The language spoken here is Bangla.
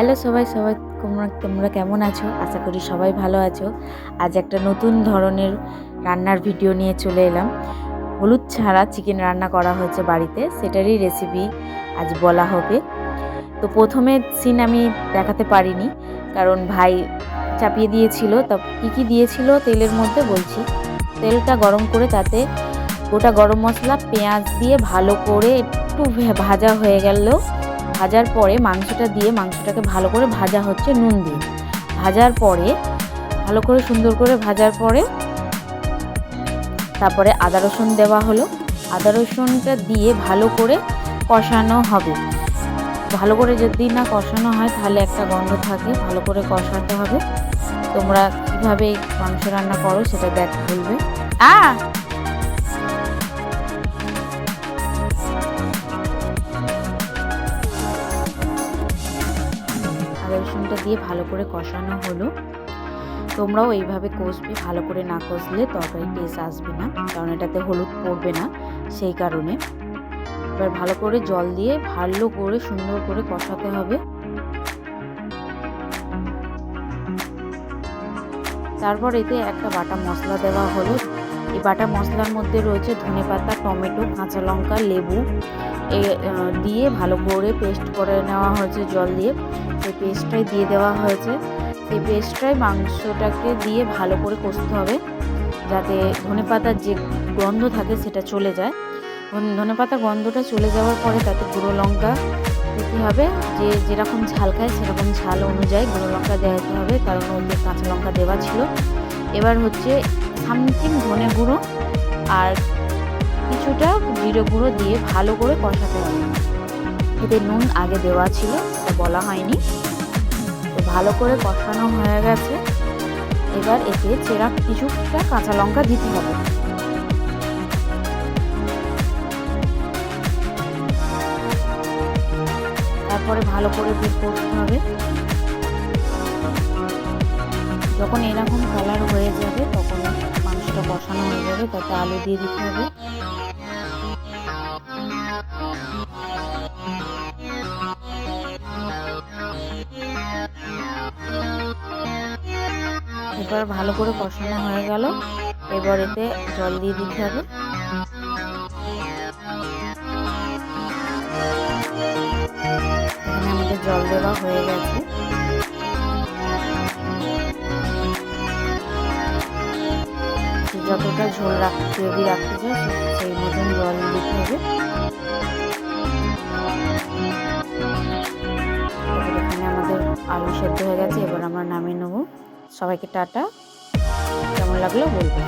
হ্যালো সবাই সবাই তোমরা কেমন আছো? আশা করি সবাই ভালো আছো। আজ একটা নতুন ধরনের রান্নার ভিডিও নিয়ে চলে এলাম। হলুদ ছাড়া চিকেন রান্না করা হয়েছে বাড়িতে, সেটারই রেসিপি আজ বলা হবে। তো প্রথমে সিন আমি দেখাতে পারিনি, কারণ ভাই চাপিয়ে দিয়েছিল। তা কী দিয়েছিল তেলের মধ্যে বলছি। তেলটা গরম করে তাতে গোটা গরম মশলা, পেঁয়াজ দিয়ে ভালো করে একটু ভাজা হয়ে গেল। ভাজার পরে মাংসটা দিয়ে মাংসটাকে ভালো করে ভাজা হচ্ছে নুন দিয়ে। ভাজার পরে ভালো করে সুন্দর করে ভাজার পরে তারপরে আদা রসুন দেওয়া হলো। আদা রসুনটা দিয়ে ভালো করে কষানো হবে। ভালো করে যদি না কষানো হয় তাহলে একটা গন্ধ থাকে, ভালো করে কষাতে হবে। তোমরা কীভাবে মাংস রান্না করো সেটা বলবে। আদা রসুনটা দিয়ে ভালো করে কষানো হলো। তোমরাও এইভাবে কষবে, ভালো করে না কষলে তরকারি টেস্ট আসবে না, কারণ এটাতে হলুদ পড়বে না, সেই কারণে। এবার ভালো করে জল দিয়ে ভালো করে সুন্দর করে কষাতে হবে। তারপর এতে একটা বাটা মশলা দেওয়া হলো। এই বাটা মশলার মধ্যে রয়েছে ধনেপাতা, টমেটো, কাঁচা লঙ্কা, লেবু দিয়ে ভালো করে পেস্ট করে নেওয়া হয়েছে জল দিয়ে। সেই পেস্টটাই দিয়ে দেওয়া হয়েছে। সেই পেস্টটাই মাংসটাকে দিয়ে ভালো করে কষতে হবে, যাতে ধনেপাতার যে গন্ধ থাকে সেটা চলে যায়। ধনেপাতার গন্ধটা চলে যাওয়ার পরে তাতে গুঁড়ো লঙ্কা দিতে হবে। যেরকম ঝাল খায় সেরকম ঝাল অনুযায়ী গুঁড়ো লঙ্কা দেওয়াতে হবে, কারণ ওতে কাঁচা লঙ্কা দেওয়া ছিল। এবার হচ্ছে সামথিং ধনে গুঁড়ো আর কিছুটা জিরে গুঁড়ো দিয়ে ভালো করে কষাতে হবে। এতে নুন আগে দেওয়া ছিল, সেটা বলা হয়নি। তো ভালো করে কষানো হয়ে গেছে। এবার এতে চেরা কিছুটা কাঁচা লঙ্কা দিতে হবে। তারপরে ভালো করে কষতে হবে। যখন এরকম কালার হয়ে যাবে তখন মাংসটা কষানো হয়ে যাবে, তাতে আলু দিয়ে দিতে হবে। এবার ভালো করে কষানো হয়ে গেল। এবার এতে জল দিয়ে দিতে হবে। এখানে আমাদের জল দেওয়া হয়ে গেছে। যতটা ঝোল গ্রেভি রাখতে চাই সেই মতন জল দিতে হবে। এখানে আমাদের আলু সেদ্ধ হয়ে গেছে। এবার আমরা নামিয়ে নেবো। সবাইকে টাটা। কেমন লাগলো বলবো।